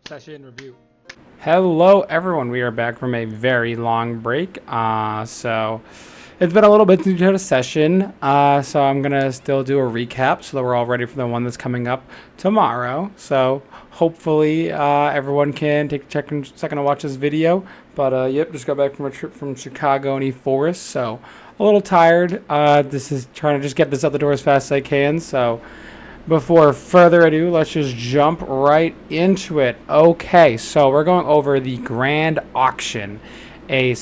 Session review. Hello everyone, we are back from a very long break. So it's been a little bit due to the session. So I'm gonna still do a recap so that we're all ready for the one that's coming up tomorrow. So hopefully everyone can take a second to watch this video. But yep, just got back from a trip from Chicago and Forest, so a little tired. This is trying to just get this out the door as fast as I can. So before further ado, let's just jump right into it. Okay, so we're going over the Grand Auction, an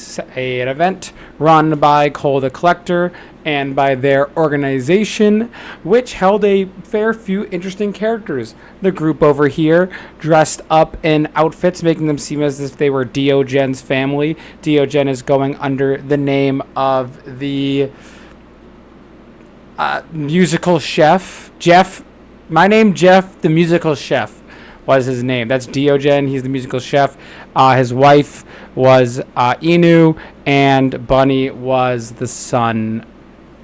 event run by Cole the Collector and by their organization, which held a fair few interesting characters. The group over here dressed up in outfits, making them seem as if they were Diogen's family. Diogen is going under the name of the musical chef, Jeff. My name, Jeff, the musical chef, was his name. That's Diogen. He's the musical chef. His wife was Inu, and Bunny was the son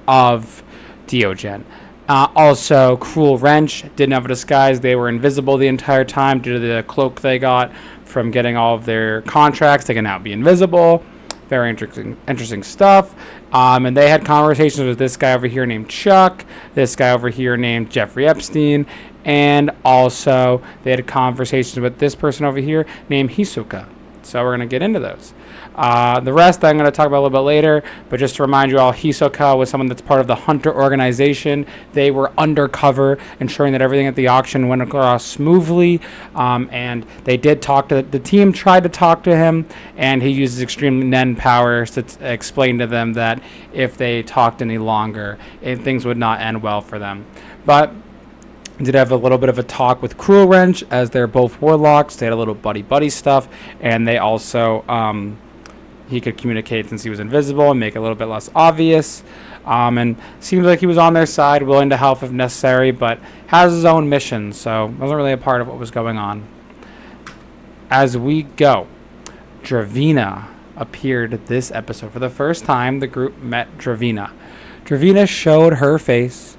of Diogen. Also, Cruel Wrench didn't have a disguise. They were invisible the entire time due to the cloak they got from getting all of their contracts. They can now be invisible. Very interesting stuff. And they had conversations with this guy over here named Chuck, this guy over here named Jeffrey Epstein, and also they had conversations with this person over here named Hisoka. So we're going to get into those. The rest I'm going to talk about a little bit later, but just to remind you all, Hisoka was someone that's part of the Hunter organization. They were undercover, ensuring that everything at the auction went across smoothly, and they did talk to the team, tried to talk to him, and he uses extreme Nen powers to explain to them that if they talked any longer, things would not end well for them. But did have a little bit of a talk with Cruel Wrench, as they're both warlocks. They had a little buddy stuff, and they also he could communicate since he was invisible and make it a little bit less obvious. And seems like he was on their side, willing to help if necessary, but has his own mission, so wasn't really a part of what was going on. As we go, Dravina appeared this episode. For the first time, the group met Dravina. Dravina showed her face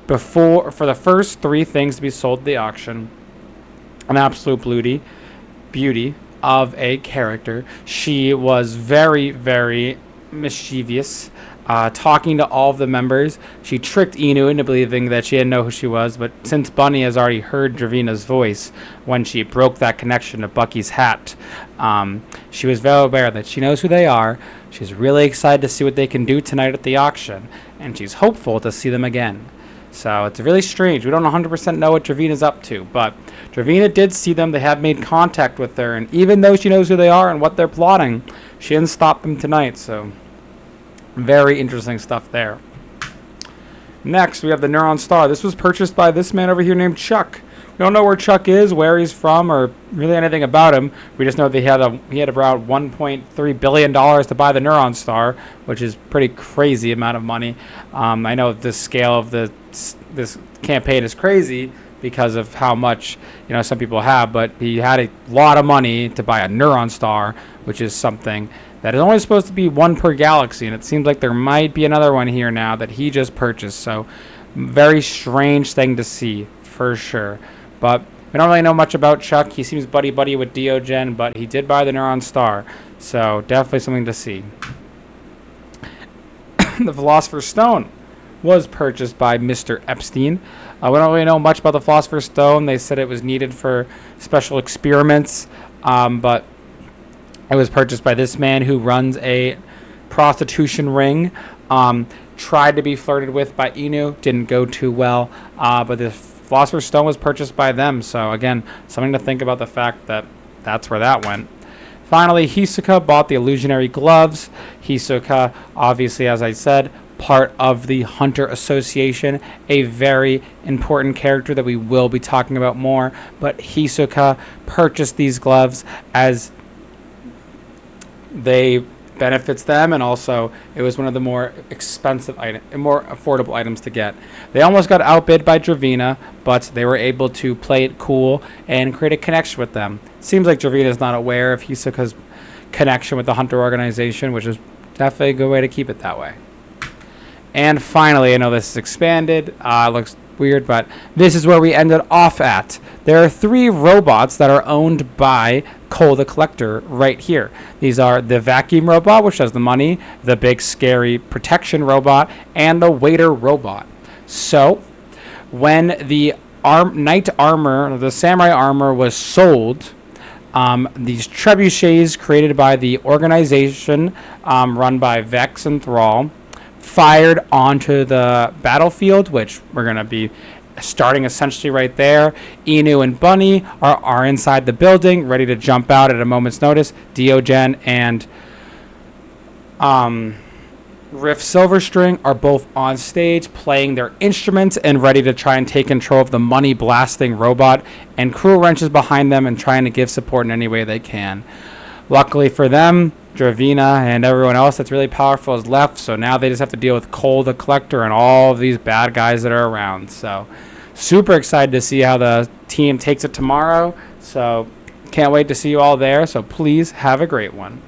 for the first three things to be sold at the auction. An absolute beauty of a character. She was very, very mischievous, talking to all of the members. She tricked Inu into believing that she didn't know who she was, but since Bunny has already heard Dravina's voice when she broke that connection to Bucky's hat, she was very aware that she knows who they are. She's really excited to see what they can do tonight at the auction, and she's hopeful to see them again. So it's really strange. We don't 100% know what Dravina's up to, but Dravina did see them. They have made contact with her, and even though she knows who they are and what they're plotting, she didn't stop them tonight. So very interesting stuff there. Next, we have the Neuron Star. This was purchased by this man over here named Chuck. We don't know where Chuck is, where he's from, or really anything about him. We just know that he had around $1.3 billion to buy the Neuron Star, which is pretty crazy amount of money. I know the scale of this campaign is crazy because of how much some people have, but he had a lot of money to buy a Neuron Star, which is something that is only supposed to be one per galaxy, and it seems like there might be another one here now that he just purchased. So very strange thing to see for sure. But we don't really know much about Chuck. He seems buddy with Diogen, but he did buy the Neuron Star, so definitely something to see. The Philosopher's Stone was purchased by Mr. Epstein. We don't really know much about the Philosopher's Stone. They said it was needed for special experiments, but it was purchased by this man who runs a prostitution ring. Tried to be flirted with by Inu, didn't go too well, but the Philosopher's Stone was purchased by them. So again, something to think about, the fact that that's where that went. Finally, Hisoka bought the illusionary gloves. Hisoka, obviously, as I said, part of the Hunter Association, a very important character that we will be talking about more. But Hisoka purchased these gloves as they benefits them, and also it was one of the more expensive more affordable items to get. They almost got outbid by Dravina, but they were able to play it cool and create a connection with them. Seems like Dravina is not aware of Hisoka's connection with the Hunter organization, which is definitely a good way to keep it that way. And finally, I know this is expanded. Looks weird, but this is where we ended off at. There are 3 robots that are owned by Cole the Collector right here. These are the vacuum robot, which does the money, the big scary protection robot, and the waiter robot. So when the knight armor, the samurai armor, was sold, these trebuchets created by the organization run by Vex and Thrall fired onto the battlefield, which we're going to be starting essentially right there. Inu and Bunny are inside the building, ready to jump out at a moment's notice. Diogen and Riff Silverstring are both on stage playing their instruments and ready to try and take control of the money blasting robot, and Cruel Wrench is behind them and trying to give support in any way they can. Luckily for them, Dravina and everyone else that's really powerful is left, so now they just have to deal with Cole the Collector and all of these bad guys that are around. So super excited to see how the team takes it tomorrow. So can't wait to see you all there. So please have a great one.